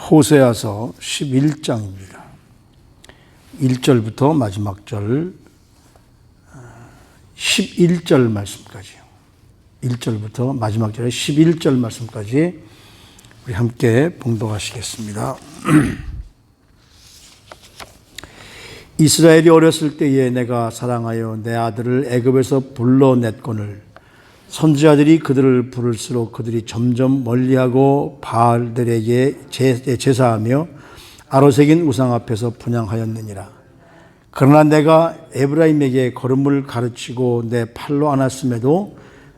호세아서 11장입니다. 1절부터 마지막 절 11절 말씀까지요. 1절부터 마지막 절의 11절 말씀까지 우리 함께 봉독하시겠습니다. 이스라엘이 어렸을 때에 내가 사랑하여 내 아들을 애굽에서 불러냈거늘 선지자들이 그들을 부를수록 그들이 점점 멀리하고 바알들에게 제사하며 아로새긴 우상 앞에서 분향하였느니라. 그러나 내가 에브라임에게 걸음을 가르치고 내 팔로 안았음에도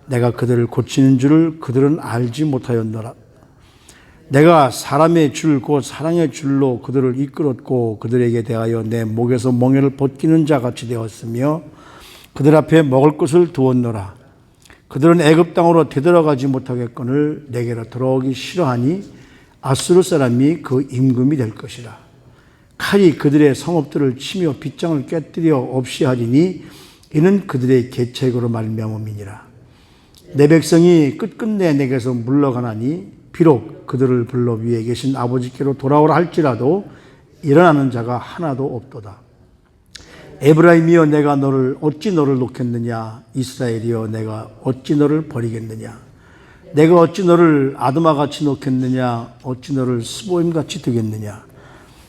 내가 그들을 고치는 줄을 그들은 알지 못하였노라. 내가 사람의 줄 곧 사랑의 줄로 그들을 이끌었고 그들에게 대하여 내 목에서 멍에를 벗기는 자같이 되었으며 그들 앞에 먹을 것을 두었노라. 그들은 애굽 땅으로 되돌아가지 못하겠거늘 내게로 돌아오기 싫어하니 아수르 사람이 그 임금이 될 것이라. 칼이 그들의 성읍들을 치며 빗장을 깨뜨려 없이 하리니 이는 그들의 계책으로 말미암음이니라. 내 백성이 끝끝내 내게서 물러가나니 비록 그들을 불러 위에 계신 아버지께로 돌아오라 할지라도 일어나는 자가 하나도 없도다. 에브라임이여 내가 어찌 너를 놓겠느냐. 이스라엘이여 내가 어찌 너를 버리겠느냐. 내가 어찌 너를 아드마같이 놓겠느냐. 어찌 너를 스보임같이 두겠느냐.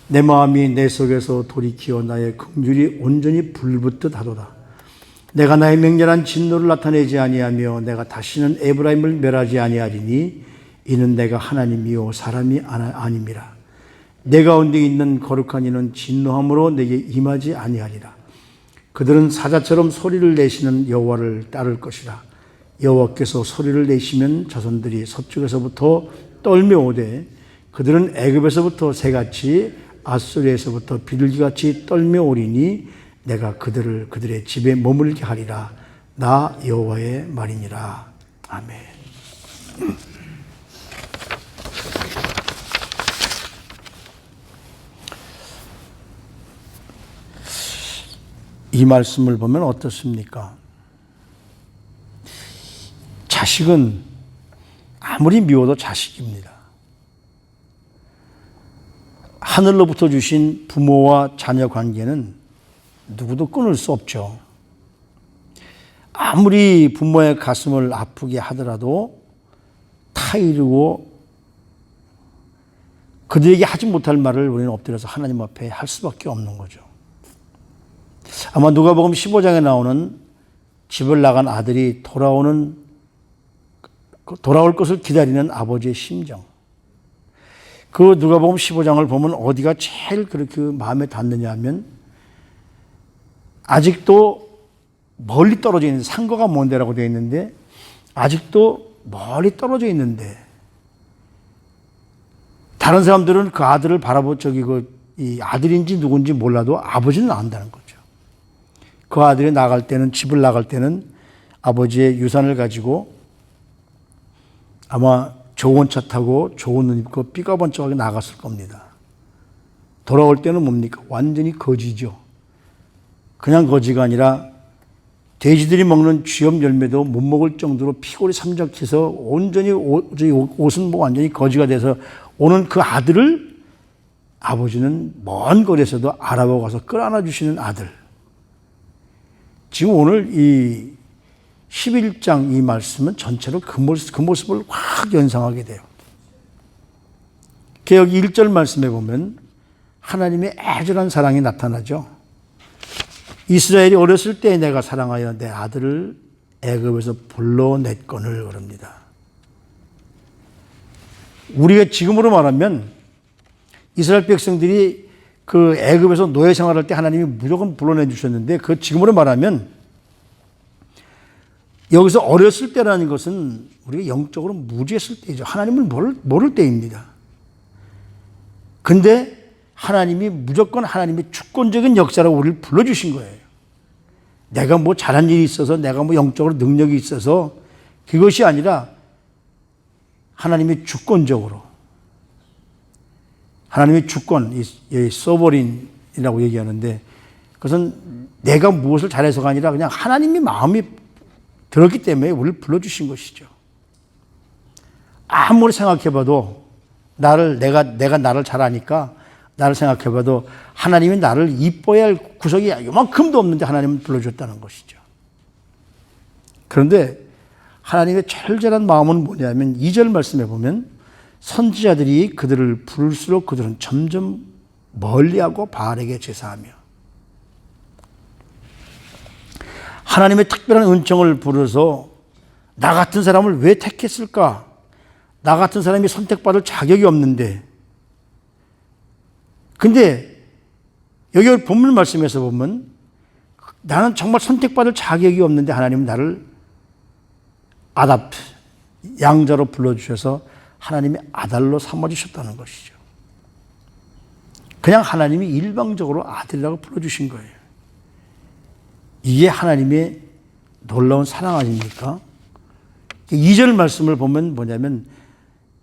내 마음이 내 속에서 돌이키어 나의 긍휼이 온전히 불붙듯 하도다. 내가 나의 맹렬한 진노를 나타내지 아니하며 내가 다시는 에브라임을 멸하지 아니하리니 이는 내가 하나님이요 사람이 아님이라. 내 가운데 있는 거룩한 이는 진노함으로 내게 임하지 아니하리라. 그들은 사자처럼 소리를 내시는 여호와를 따를 것이라. 여호와께서 소리를 내시면 자손들이 서쪽에서부터 떨며 오되 그들은 애굽에서부터 새같이 아수르에서부터 비둘기같이 떨며 오리니 내가 그들을 그들의 집에 머물게 하리라. 나 여호와의 말이니라. 아멘. 이 말씀을 보면 어떻습니까? 자식은 아무리 미워도 자식입니다. 하늘로부터 주신 부모와 자녀 관계는 누구도 끊을 수 없죠. 아무리 부모의 가슴을 아프게 하더라도 타이르고 그들에게 하지 못할 말을 우리는 엎드려서 하나님 앞에 할 수밖에 없는 거죠. 아마 누가복음 15장에 나오는 집을 나간 아들이 돌아올 것을 기다리는 아버지의 심정. 그 누가복음 15장을 보면 어디가 제일 그렇게 마음에 닿느냐 하면 아직도 멀리 떨어져 있는 상거가 먼 데라고 되어 있는데 아직도 멀리 떨어져 있는데 다른 사람들은 그 아들을 이 아들인지 누군지 몰라도 아버지는 안다는 거죠. 그 아들이 집을 나갈 때는 아버지의 유산을 가지고 아마 좋은 차 타고 좋은 옷 입고 삐까번쩍하게 나갔을 겁니다. 돌아올 때는 뭡니까? 완전히 거지죠. 그냥 거지가 아니라 돼지들이 먹는 쥐염 열매도 못 먹을 정도로 피골이 삼적해서 온전히 옷은 완전히 거지가 돼서 오는 그 아들을 아버지는 먼 거리에서도 알아보고 가서 끌어안아 주시는 아들. 지금 오늘 이 11장 이 말씀은 전체로 그 모습을 확 연상하게 돼요. 여기 1절 말씀에 보면 하나님의 애절한 사랑이 나타나죠. 이스라엘이 어렸을 때 내가 사랑하여 내 아들을 애굽에서 불러냈거늘 그럽니다. 우리가 지금으로 말하면 이스라엘 백성들이 그 애굽에서 노예 생활할 때 하나님이 무조건 불러내 주셨는데 그 지금으로 말하면 여기서 어렸을 때라는 것은 우리가 영적으로 무지했을 때이죠. 하나님을 모를 때입니다. 근데 하나님이 무조건 하나님의 주권적인 역사로 우리를 불러주신 거예요. 내가 뭐 잘한 일이 있어서 내가 뭐 영적으로 능력이 있어서 그것이 아니라 하나님의 주권적으로 하나님의 주권, 소버린이라고 얘기하는데 그것은 내가 무엇을 잘해서가 아니라 그냥 하나님의 마음이 들었기 때문에 우리를 불러주신 것이죠. 아무리 생각해봐도 내가 나를 잘 아니까 나를 생각해봐도 하나님이 나를 이뻐야 할 구석이 요만큼도 없는데 하나님은 불러줬다는 것이죠. 그런데 하나님의 절절한 마음은 뭐냐면 2절 말씀에 보면 선지자들이 그들을 부를수록 그들은 점점 멀리하고 바알에게 제사하며, 하나님의 특별한 은총을 부르서 나 같은 사람을 왜 택했을까? 나 같은 사람이 선택받을 자격이 없는데. 근데 여기 본문 말씀에서 보면 나는 정말 선택받을 자격이 없는데 하나님은 나를 양자로 불러주셔서 하나님의 아들로 삼아주셨다는 것이죠. 그냥 하나님이 일방적으로 아들이라고 불러주신 거예요. 이게 하나님의 놀라운 사랑 아닙니까? 2절 말씀을 보면 뭐냐면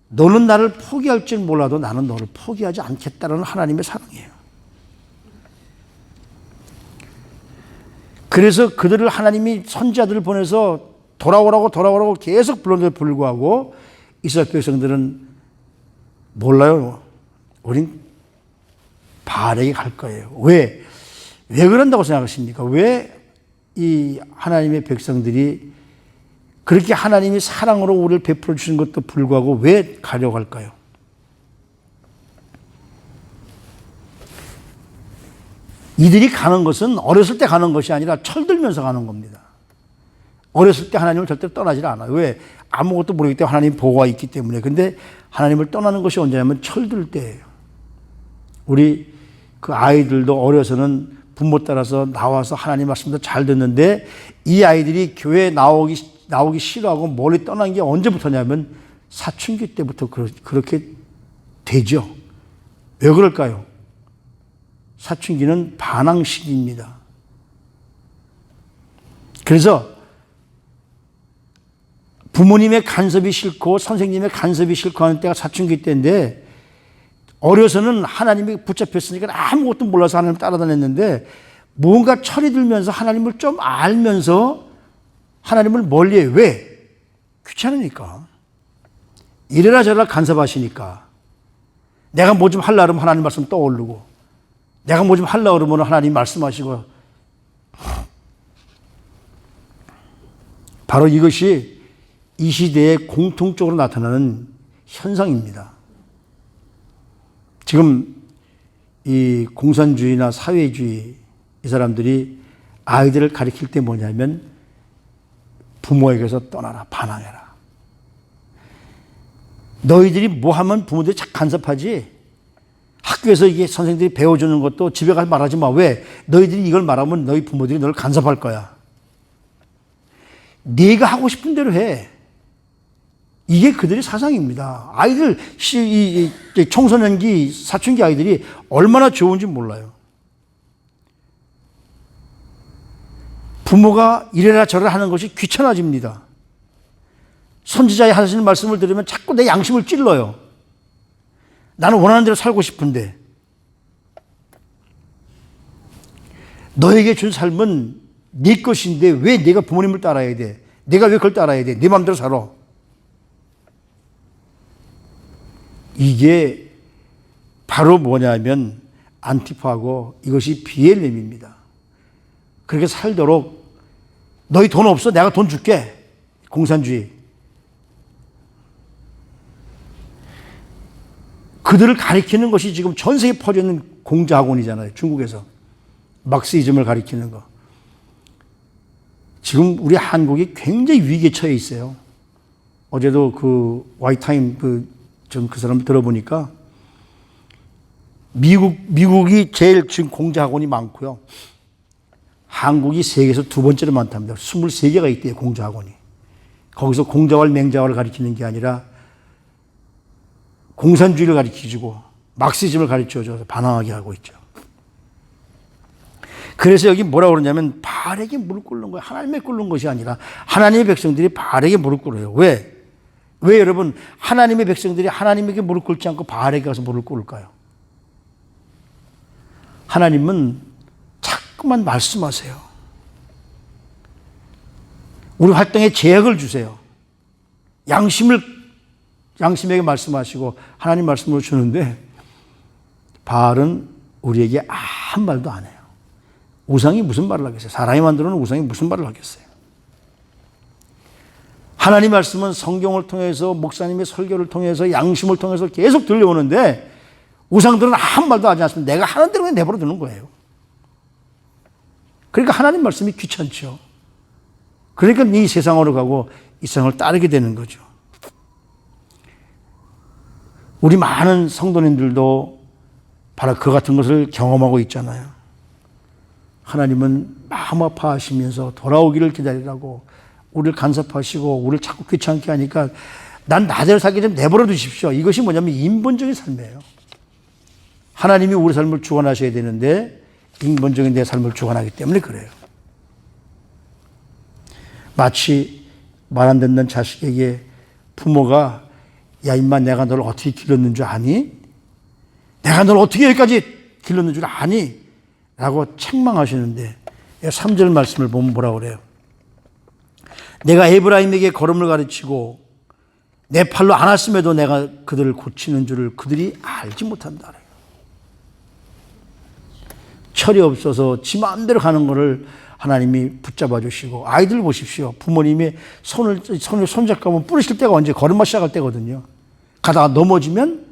너는 나를 포기할 줄 몰라도 나는 너를 포기하지 않겠다라는 하나님의 사랑이에요. 그래서 그들을 하나님이 선지자들을 보내서 돌아오라고 계속 불렀는데 불구하고 이스라엘 백성들은 몰라요. 우린 바알에게 갈 거예요. 왜 그런다고 생각하십니까? 왜 이 하나님의 백성들이 그렇게 하나님이 사랑으로 우리를 베풀어 주신 것도 불구하고 왜 가려고 할까요? 이들이 가는 것은 어렸을 때 가는 것이 아니라 철들면서 가는 겁니다. 어렸을 때 하나님을 절대 떠나질 않아요. 왜? 아무것도 모르기 때문에 하나님 보호가 있기 때문에. 근데 하나님을 떠나는 것이 언제냐면 철들 때예요. 우리 그 아이들도 어려서는 부모 따라서 나와서 하나님 말씀도 잘 듣는데 이 아이들이 교회에 나오기 싫어하고 멀리 떠난 게 언제부터냐면 사춘기 때부터 그렇게 되죠. 왜 그럴까요? 사춘기는 반항 시기입니다. 그래서 부모님의 간섭이 싫고 선생님의 간섭이 싫고 하는 때가 사춘기 때인데 어려서는 하나님이 붙잡혔으니까 아무것도 몰라서 하나님을 따라다녔는데 뭔가 철이 들면서 하나님을 좀 알면서 하나님을 멀리해. 왜? 귀찮으니까. 이래라 저래라 간섭하시니까. 내가 뭐 좀 하려고 하면 하나님 말씀 떠오르고 내가 뭐 좀 하려고 그러면 하나님 말씀하시고. 바로 이것이 이 시대에 공통적으로 나타나는 현상입니다. 지금 이 공산주의나 사회주의 이 사람들이 아이들을 가르칠 때 뭐냐면 부모에게서 떠나라, 반항해라. 너희들이 뭐 하면 부모들이 착 간섭하지. 학교에서 이게 선생님들이 배워주는 것도 집에 가서 말하지 마. 왜? 너희들이 이걸 말하면 너희 부모들이 너를 간섭할 거야. 네가 하고 싶은 대로 해. 이게 그들의 사상입니다. 아이들, 청소년기, 사춘기 아이들이 얼마나 좋은지 몰라요. 부모가 이래라 저래라 하는 것이 귀찮아집니다. 선지자의 하시는 말씀을 들으면 자꾸 내 양심을 찔러요. 나는 원하는 대로 살고 싶은데. 너에게 준 삶은 네 것인데 왜 내가 부모님을 따라야 돼? 내가 왜 그걸 따라야 돼? 네 마음대로 살아. 이게 바로 뭐냐면 안티파고 이것이 비엘렘입니다. 그렇게 살도록 너희 돈 없어? 내가 돈 줄게. 공산주의. 그들을 가리키는 것이 지금 전 세계에 퍼져 있는 공자학원이잖아요. 중국에서. 막시즘을 가리키는 거. 지금 우리 한국이 굉장히 위기에 처해 있어요. 어제도 그 와이타임 좀 그 사람 들어보니까 미국이 제일 지금 공자학원이 많고요. 한국이 세계에서 두 번째로 많답니다. 23개가 있대요, 공자학원이. 거기서 공자와 맹자와를 가리키는 게 아니라 공산주의를 가리키고 막시즘을 가르쳐줘서 반항하게 하고 있죠. 그래서 여기 뭐라고 그러냐면 바알에게 무릎 꿇는 거예요. 하나님에 꿇는 것이 아니라 하나님의 백성들이 바알에게 무릎 꿇어요. 왜 여러분 하나님의 백성들이 하나님에게 무릎 꿇지 않고 바알에게 가서 무릎 꿇을까요? 하나님은 자꾸만 말씀하세요. 우리 활동에 제약을 주세요. 양심을 양심에게 말씀하시고 하나님 말씀을 주는데 바알은 우리에게 아무 말도 안 해요. 우상이 무슨 말을 하겠어요? 사람이 만들어 놓은 우상이 무슨 말을 하겠어요? 하나님 말씀은 성경을 통해서 목사님의 설교를 통해서 양심을 통해서 계속 들려오는데 우상들은 아무 말도 하지 않습니다. 내가 하는 대로 내버려 두는 거예요. 그러니까 하나님 말씀이 귀찮죠. 그러니까 이 세상으로 가고 이 세상을 따르게 되는 거죠. 우리 많은 성도님들도 바로 그 같은 것을 경험하고 있잖아요. 하나님은 마음 아파하시면서 돌아오기를 기다리라고 우리를 간섭하시고 우리를 자꾸 귀찮게 하니까 난 나대로 살게 좀 내버려 두십시오. 이것이 뭐냐면 인본적인 삶이에요. 하나님이 우리 삶을 주관하셔야 되는데 인본적인 내 삶을 주관하기 때문에 그래요. 마치 말 안 듣는 자식에게 부모가 야 임마 내가 너를 어떻게 길렀는 줄 아니? 내가 너를 어떻게 여기까지 길렀는 줄 아니? 라고 책망하시는데 3절 말씀을 보면 뭐라고 그래요? 내가 에브라임에게 걸음을 가르치고 내 팔로 안았음에도 내가 그들을 고치는 줄을 그들이 알지 못한다. 철이 없어서 지 마음대로 가는 거를 하나님이 붙잡아 주시고 아이들 보십시오. 부모님이 손을 손잡고 뿌리실 때가 언제 걸음마 시작할 때거든요. 가다가 넘어지면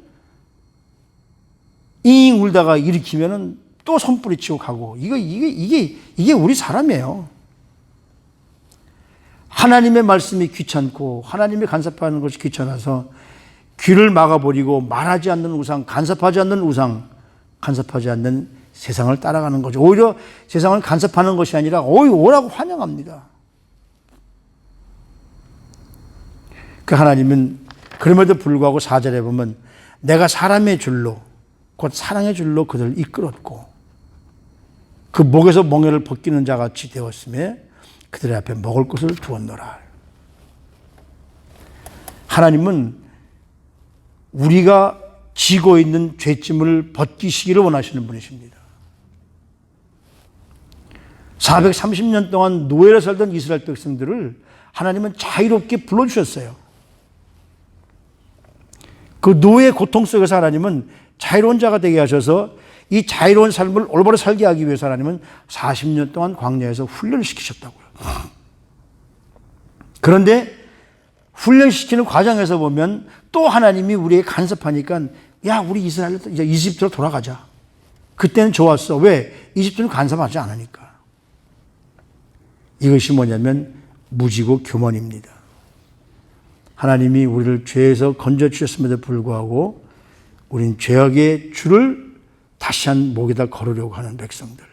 잉 울다가 일으키면은 또 손뿌리치고 가고 이게 우리 사람이에요. 하나님의 말씀이 귀찮고 하나님이 간섭하는 것이 귀찮아서 귀를 막아버리고 말하지 않는 우상, 간섭하지 않는 우상, 간섭하지 않는 세상을 따라가는 거죠. 오히려 세상을 간섭하는 것이 아니라 오라고 환영합니다. 그 하나님은 그럼에도 불구하고 4절에 보면 내가 사람의 줄로 곧 사랑의 줄로 그들을 이끌었고 그 목에서 멍에를 벗기는 자같이 되었음에 그들의 앞에 먹을 것을 두었노라. 하나님은 우리가 지고 있는 죄짐을 벗기시기를 원하시는 분이십니다. 430년 동안 노예로 살던 이스라엘 백성들을 하나님은 자유롭게 불러주셨어요. 그 노예의 고통 속에서 하나님은 자유로운 자가 되게 하셔서 이 자유로운 삶을 올바로 살게 하기 위해서 하나님은 40년 동안 광야에서 훈련을 시키셨다고요. 그런데 훈련시키는 과정에서 보면 또 하나님이 우리에게 간섭하니까 야 우리 이스라엘 이제 이집트로 돌아가자. 그때는 좋았어. 왜? 이집트는 간섭하지 않으니까. 이것이 뭐냐면 무지고 교만입니다. 하나님이 우리를 죄에서 건져주셨음에도 불구하고 우린 죄악의 줄을 다시 한 목에다 걸으려고 하는 백성들.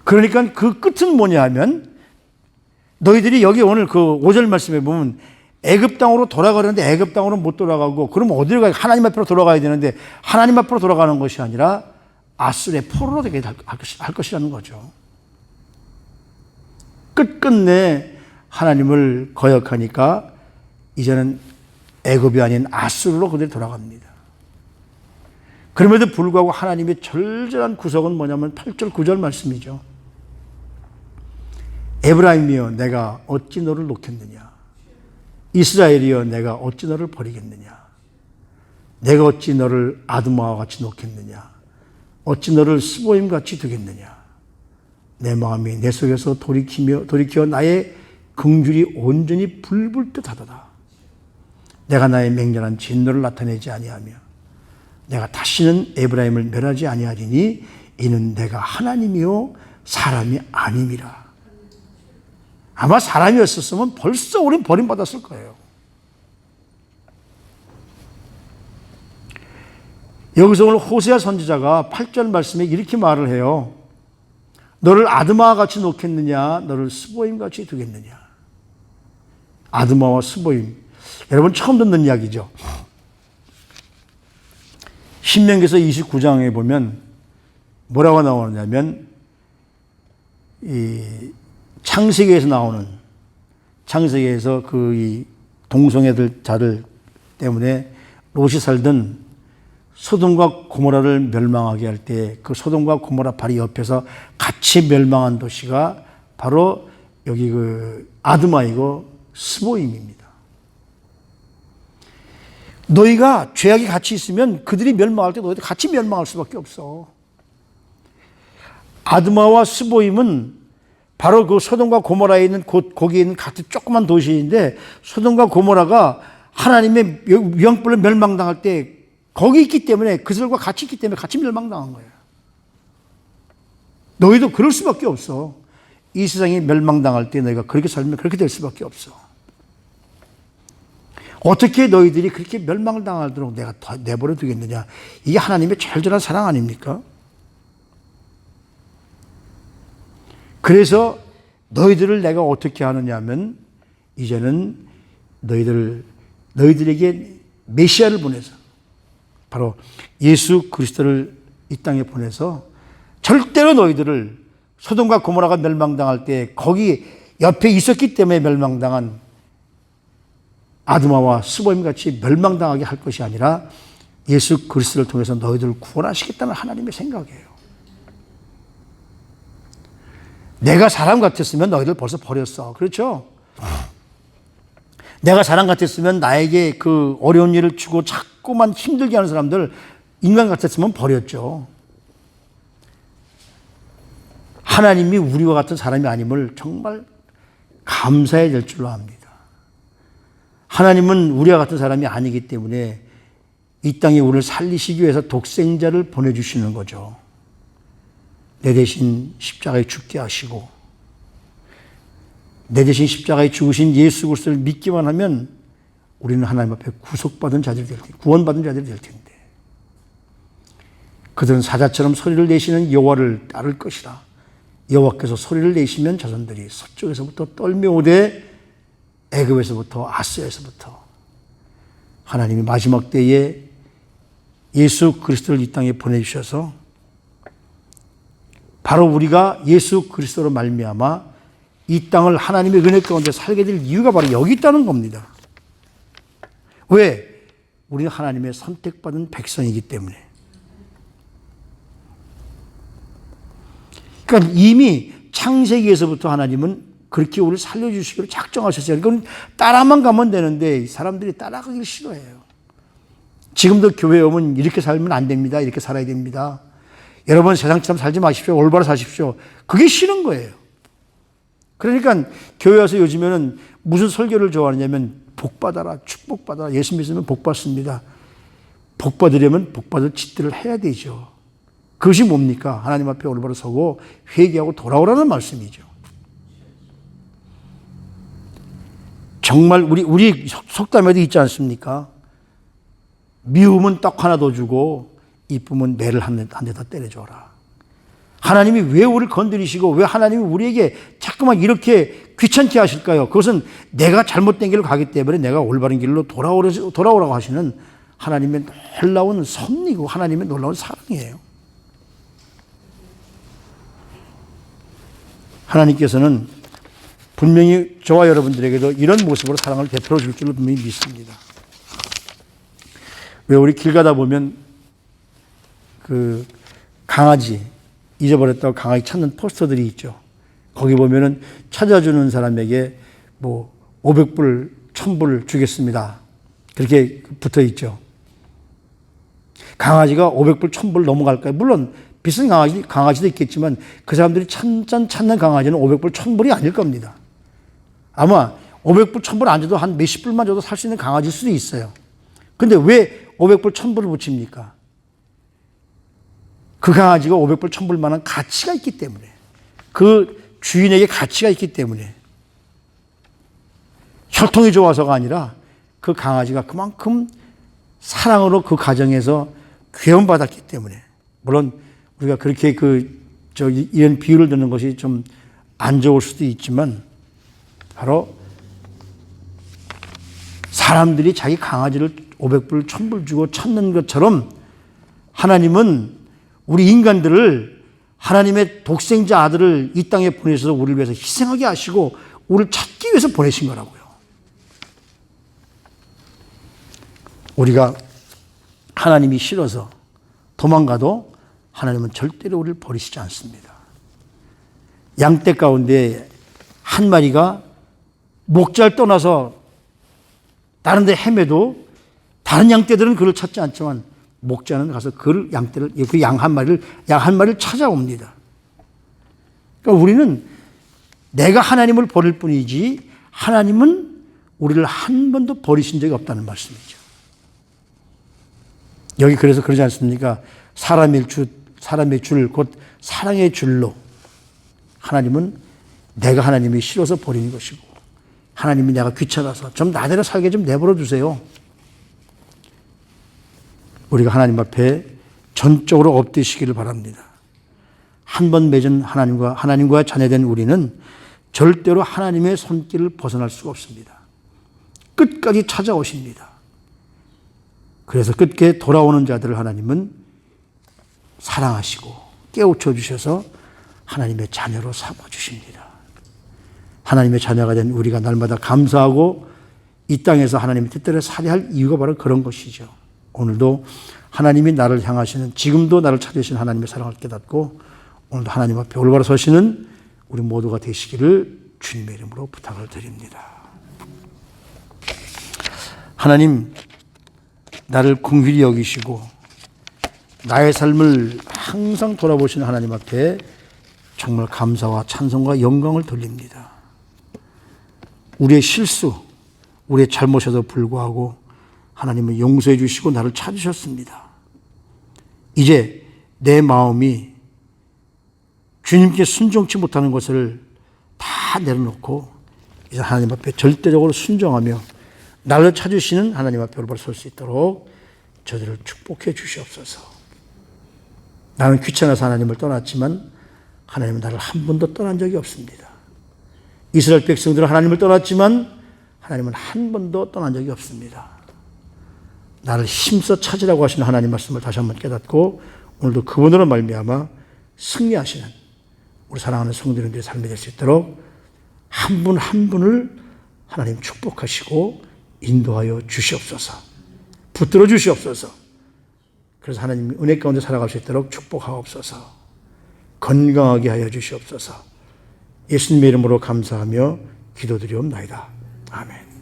그러니까 그 끝은 뭐냐 하면 너희들이 여기 오늘 그 5절 말씀에 보면 애굽 땅으로 돌아가려는데 애굽 땅으로 못 돌아가고 그럼 어디로 가야 하나님 앞으로 돌아가야 되는데 하나님 앞으로 돌아가는 것이 아니라 아수르의 포로로 되게 할 것이라는 거죠. 끝끝내 하나님을 거역하니까 이제는 애굽이 아닌 아수르로 그들이 돌아갑니다. 그럼에도 불구하고 하나님의 절절한 구석은 뭐냐면 8절 9절 말씀이죠. 에브라임이여 내가 어찌 너를 놓겠느냐. 이스라엘이여 내가 어찌 너를 버리겠느냐. 내가 어찌 너를 아드마와 같이 놓겠느냐. 어찌 너를 스보임 같이 두겠느냐. 내 마음이 내 속에서 돌이켜 나의 긍휼이 온전히 불불 듯하도다. 내가 나의 맹렬한 진노를 나타내지 아니하며 내가 다시는 에브라임을 멸하지 아니하리니 이는 내가 하나님이요 사람이 아님이라. 아마 사람이었었으면 벌써 우린 버림받았을 거예요. 여기서 오늘 호세아 선지자가 8절 말씀에 이렇게 말을 해요. 너를 아드마와 같이 놓겠느냐 너를 스보임 같이 두겠느냐. 아드마와 스보임, 여러분 처음 듣는 이야기죠. 신명기서 29장에 보면 뭐라고 나오느냐면 이 창세기에서 나오는 창세기에서 그 이 동성애들 자들 때문에 롯이 살던 소돔과 고모라를 멸망하게 할 때 그 소돔과 고모라 바로 옆에서 같이 멸망한 도시가 바로 여기 그 아드마이고 스보임입니다. 너희가 죄악이 같이 있으면 그들이 멸망할 때 너희도 같이 멸망할 수밖에 없어. 아드마와 스보임은 바로 그 소돔과 고모라에 있는 거기에 있는 같은 조그만 도시인데, 소돔과 고모라가 하나님의 영불로 멸망당할 때 거기 있기 때문에, 그들과 같이 있기 때문에 같이 멸망당한 거예요. 너희도 그럴 수밖에 없어. 이 세상이 멸망당할 때 너희가 그렇게 살면 그렇게 될 수밖에 없어. 어떻게 너희들이 그렇게 멸망을 당하도록 내가 내버려 두겠느냐. 이게 하나님의 절절한 사랑 아닙니까? 그래서 너희들을 내가 어떻게 하느냐 하면, 이제는 너희들에게 메시아를 보내서, 바로 예수 그리스도를 이 땅에 보내서 절대로 너희들을 소돔과 고모라가 멸망당할 때 거기 옆에 있었기 때문에 멸망당한 아드마와 스보임 같이 멸망당하게 할 것이 아니라 예수 그리스도를 통해서 너희들을 구원하시겠다는 하나님의 생각이에요. 내가 사람 같았으면 너희들 벌써 버렸어. 그렇죠? 내가 사람 같았으면 나에게 그 어려운 일을 주고 자꾸만 힘들게 하는 사람들, 인간 같았으면 버렸죠. 하나님이 우리와 같은 사람이 아님을 정말 감사해야 될 줄로 압니다. 하나님은 우리와 같은 사람이 아니기 때문에 이 땅에 우리를 살리시기 위해서 독생자를 보내주시는 거죠. 내 대신 십자가에 죽게 하시고, 내 대신 십자가에 죽으신 예수 그리스도를 믿기만 하면 우리는 하나님 앞에 구속받은 자들이 될 텐데, 구원받은 자들이 될 텐데, 그들은 사자처럼 소리를 내시는 여호와를 따를 것이라. 여호와께서 소리를 내시면 자손들이 서쪽에서부터 떨며오되 애굽에서부터 아스야에서부터. 하나님이 마지막 때에 예수 그리스도를 이 땅에 보내주셔서 바로 우리가 예수 그리스도로 말미암아 이 땅을 하나님의 은혜 가운데 살게 될 이유가 바로 여기 있다는 겁니다. 왜? 우리는 하나님의 선택받은 백성이기 때문에. 그러니까 이미 창세기에서부터 하나님은 그렇게 우리를 살려주시기로 작정하셨어요. 그러니까 따라만 가면 되는데 사람들이 따라가기를 싫어해요. 지금도 교회에 오면 이렇게 살면 안 됩니다. 이렇게 살아야 됩니다. 여러분 세상처럼 살지 마십시오. 올바로 사십시오. 그게 싫은 거예요. 그러니까 교회 와서 요즘에는 무슨 설교를 좋아하느냐면 복받아라, 축복받아라. 예수 믿으면 복받습니다. 복받으려면 복받을 짓들을 해야 되죠. 그것이 뭡니까? 하나님 앞에 올바로 서고 회개하고 돌아오라는 말씀이죠. 정말 우리 속담에도 있지 않습니까? 미움은 떡 하나 더 주고 이쁨은 매를 한 대 더 때려줘라. 하나님이 왜 우리를 건드리시고 왜 하나님이 우리에게 자꾸만 이렇게 귀찮게 하실까요? 그것은 내가 잘못된 길을 가기 때문에 내가 올바른 길로 돌아오라고 하시는 하나님의 놀라운 섭리고 하나님의 놀라운 사랑이에요. 하나님께서는 분명히 저와 여러분들에게도 이런 모습으로 사랑을 베풀어 줄 줄로 분명히 믿습니다. 왜 우리 길 가다 보면 그 강아지, 잊어버렸다고 강아지 찾는 포스터들이 있죠. 거기 보면은 찾아주는 사람에게 뭐 500불, 1000불 주겠습니다. 그렇게 붙어 있죠. 강아지가 500불, 1000불 넘어갈까요? 물론 비싼 강아지도 있겠지만 그 사람들이 찾는 강아지는 500불, 1000불이 아닐 겁니다. 아마 500불, 1000불 안 줘도 한 몇십 불만 줘도 살 수 있는 강아지일 수도 있어요. 근데 왜 500불, 1000불을 붙입니까? 그 강아지가 500불, 1000불만한 가치가 있기 때문에, 그 주인에게 가치가 있기 때문에, 혈통이 좋아서가 아니라 그 강아지가 그만큼 사랑으로 그 가정에서 구원받았기 때문에. 물론 우리가 그렇게 이런 비유를 듣는 것이 좀 안 좋을 수도 있지만, 바로 사람들이 자기 강아지를 500불, 1000불 주고 찾는 것처럼 하나님은 우리 인간들을, 하나님의 독생자 아들을 이 땅에 보내셔서 우리를 위해서 희생하게 하시고 우리를 찾기 위해서 보내신 거라고요. 우리가 하나님이 싫어서 도망가도 하나님은 절대로 우리를 버리시지 않습니다. 양떼 가운데 한 마리가 목자를 떠나서 다른 데 헤매도 다른 양떼들은 그를 찾지 않지만 목자는 가서 그 양 한 마리를 찾아옵니다. 그러니까 우리는 내가 하나님을 버릴 뿐이지 하나님은 우리를 한 번도 버리신 적이 없다는 말씀이죠. 여기 그래서 그러지 않습니까? 사람의 줄, 곧 사랑의 줄로 하나님은 내가 하나님이 싫어서 버리는 것이고 하나님이 내가 귀찮아서 좀 나대로 살게 좀 내버려 두세요. 우리가 하나님 앞에 전적으로 엎드시기를 바랍니다. 한 번 맺은 하나님과 자녀된 우리는 절대로 하나님의 손길을 벗어날 수가 없습니다. 끝까지 찾아오십니다. 그래서 끝에 돌아오는 자들을 하나님은 사랑하시고 깨우쳐 주셔서 하나님의 자녀로 삼아 주십니다. 하나님의 자녀가 된 우리가 날마다 감사하고 이 땅에서 하나님의 뜻대로 살아야 할 이유가 바로 그런 것이죠. 오늘도 하나님이 나를 향하시는, 지금도 나를 찾으시는 하나님의 사랑을 깨닫고 오늘도 하나님 앞에 올바로 서시는 우리 모두가 되시기를 주님의 이름으로 부탁을 드립니다. 하나님, 나를 긍휼히 여기시고 나의 삶을 항상 돌아보시는 하나님 앞에 정말 감사와 찬송과 영광을 돌립니다. 우리의 실수, 우리의 잘못에도 불구하고 하나님은 용서해 주시고 나를 찾으셨습니다. 이제 내 마음이 주님께 순종치 못하는 것을 다 내려놓고 이제 하나님 앞에 절대적으로 순종하며 나를 찾으시는 하나님 앞에 올바로 설 수 있도록 저들을 축복해 주시옵소서. 나는 귀찮아서 하나님을 떠났지만 하나님은 나를 한 번도 떠난 적이 없습니다. 이스라엘 백성들은 하나님을 떠났지만 하나님은 한 번도 떠난 적이 없습니다. 나를 힘써 찾으라고 하시는 하나님 말씀을 다시 한번 깨닫고 오늘도 그분으로 말미암아 승리하시는 우리 사랑하는 성도님들의 삶이 될 수 있도록 한 분 한 분을 하나님 축복하시고 인도하여 주시옵소서. 붙들어 주시옵소서. 그래서 하나님 은혜 가운데 살아갈 수 있도록 축복하옵소서. 건강하게 하여 주시옵소서. 예수님의 이름으로 감사하며 기도드리옵나이다. 아멘.